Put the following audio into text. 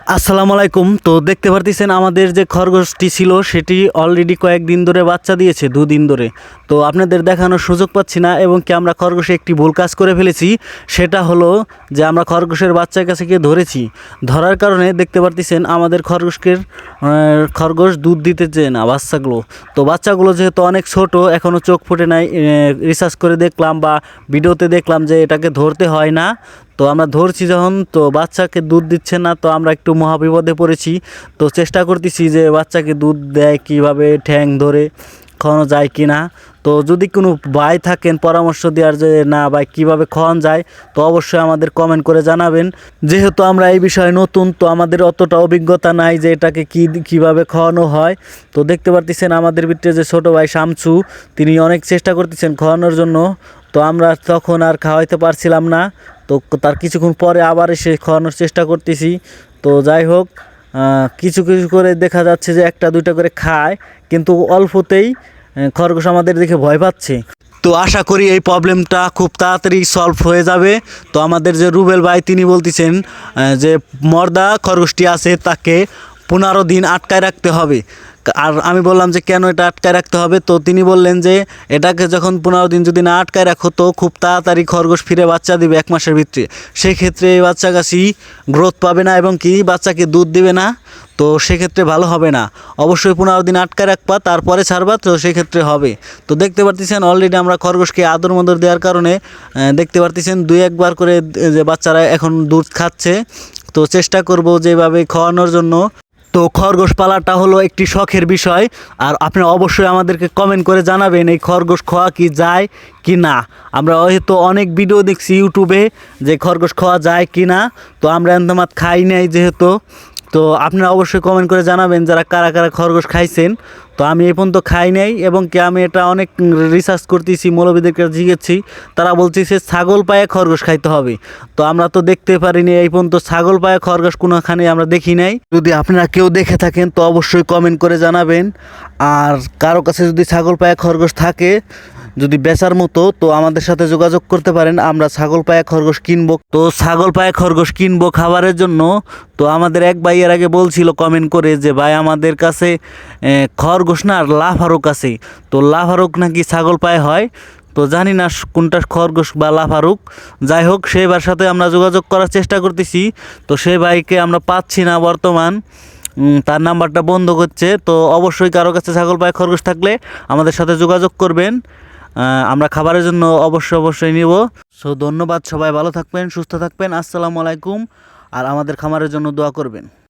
আসসালামু আলাইকুম। তো দেখতে পারতেছেন আমাদের যে খরগোশটি ছিল সেটি অলরেডি কয়েকদিন ধরে বাচ্চা দিয়েছে, দুদিন ধরে। তো আপনাদের দেখানোর সুযোগ পাচ্ছি না, এবং কি আমরা খরগোশে একটি ভুল কাজ করে ফেলেছি। সেটা হলো যে আমরা খরগোশের বাচ্চার কাছে গিয়ে ধরেছি। ধরার কারণে দেখতে পারতেছেন আমাদের খরগোশ দুধ দিতেছে না বাচ্চাগুলো। তো বাচ্চাগুলো যেহেতু অনেক ছোট, এখনও চোখ ফুটে নাই, রিসার্চ করে দেখলাম বা ভিডিওতে দেখলাম যে এটাকে ধরতে হয় না। তো আমরা ধরছি যখন, তো বাচ্চাকে দুধ দিচ্ছে না, তো আমরা একটু মহাবিপদে পড়েছি। তো চেষ্টা করতেছি যে বাচ্চাকে দুধ দেয় কীভাবে, ঠ্যাং ধরে খাওয়ানো যায় কি না। তো যদি কোনো ভাই থাকেন পরামর্শ দেওয়ার যে না ভাই কীভাবে খাওয়ানো যায়, তো অবশ্যই আমাদের কমেন্ট করে জানাবেন। যেহেতু আমরা এই বিষয়ে নতুন, তো আমাদের অতটা অভিজ্ঞতা নাই যে এটাকে কীভাবে খাওয়ানো হয়। তো দেখতে পারতেছেন আমাদের ভিতরে যে ছোটো ভাই শামসু, তিনি অনেক চেষ্টা করতেছেন খাওয়ানোর জন্য। তো আমরা তখন আর খাওয়াইতে পারছিলাম না। তো তার কিছুক্ষণ পরে আবার এসে খাওয়ানোর চেষ্টা করতেছি। তো যাই হোক, কিছু কিছু করে দেখা যাচ্ছে যে একটা দুইটা করে খায়, কিন্তু অল্পতেই খরগোশ আমাদের দেখে ভয় পাচ্ছে। তো আশা করি এই প্রবলেমটা খুব তাড়াতাড়ি সলভ হয়ে যাবে। তো আমাদের যে রুবেল ভাই, তিনি বলতেছেন যে মর্দা খরগোশটি আছে তাকে 15 দিন আটকায় রাখতে হবে। আর আমি বললাম যে কেন এটা আটকায় রাখতে হবে। তো তিনি বললেন যে এটাকে যখন 15 দিন যদি না আটকায় রাখো, তো খুব তাড়াতাড়ি খরগোশ ফিরে বাচ্চা দিবে 1 মাসের ভিতরে। সেক্ষেত্রে এই বাচ্চা গাছি গ্রোথ পাবে না, এবং কি বাচ্চাকে দুধ দিবে না। তো সেক্ষেত্রে ভালো হবে না। অবশ্যই 15 দিন আটকায় রাখবা, তারপরে ছাড়বা, তো সেক্ষেত্রে হবে। তো দেখতে পারতেছেন অলরেডি আমরা খরগোশকে আদর মদর দেওয়ার কারণে দেখতে পারতেছেন 2-1 বার করে যে বাচ্চারা এখন দুধ খাচ্ছে। তো চেষ্টা করব যেভাবে খাওয়ানোর জন্য। তো খরগোশ পালাটা হলো একটি শখের বিষয়। আর আপনারা অবশ্যই আমাদেরকে কমেন্ট করে জানাবেন এই খরগোশ খাওয়া কি যায় কি না। আমরা হয়তো অনেক ভিডিও দেখছি ইউটিউবে যে খরগোশ খাওয়া যায় কি না। তো আমরা এন্তমাত খাই নাই যেহেতু। তো আপনারা অবশ্যই কমেন্ট করে জানাবেন যারা কারা কারা খরগোশ খাইছেন। তো আমি এই পর্যন্ত খাই নাই, এবং কি আমি এটা অনেক রিসার্চ করতেছি, মৌলবীদের কাছে জিজ্ঞেসি, তারা বলতেছে ছাগল পায়ে খরগোশ খাইতে হবে। তো আমরা তো দেখতে পারিনি এই পর্যন্ত ছাগল পায়ে খরগোশ কোনোখানে আমরা দেখি নাই। যদি আপনারা কেউ দেখে থাকেন তো অবশ্যই কমেন্ট করে জানাবেন। আর কারো কাছে যদি ছাগল পায়ে খরগোশ থাকে, যদি বেচার মতো, তো আমাদের সাথে যোগাযোগ করতে পারেন। আমরা ছাগল পায়ে খরগোশ কিনবো। তো ছাগল পায়ে খরগোশ কিনবো খাবারের জন্য। তো আমাদের এক ভাই এর আগে বলছিল কমেন্ট করে যে ভাই আমাদের কাছে খরগোশ না আর লাফারুক আছে। তো লাফারুক নাকি ছাগল পায়ে হয়। তো জানি না কোনটা খরগোশ বা লাফারুক। যাই হোক, সেবার সাথে আমরা যোগাযোগ করার চেষ্টা করতেছি। তো সে ভাইকে আমরা পাচ্ছি না বর্তমান, তার নাম্বারটা বন্ধ করছে। তো অবশ্যই কারো কাছে ছাগল পায়ে খরগোশ থাকলে আমাদের সাথে যোগাযোগ করবেন। আমরা খাবারের জন্য অবশ্যই নিব। সো ধন্যবাদ, সবাই ভালো থাকবেন, সুস্থ থাকবেন। আসসালামু আলাইকুম। আর আমাদের খামারের জন্য দোয়া করবেন।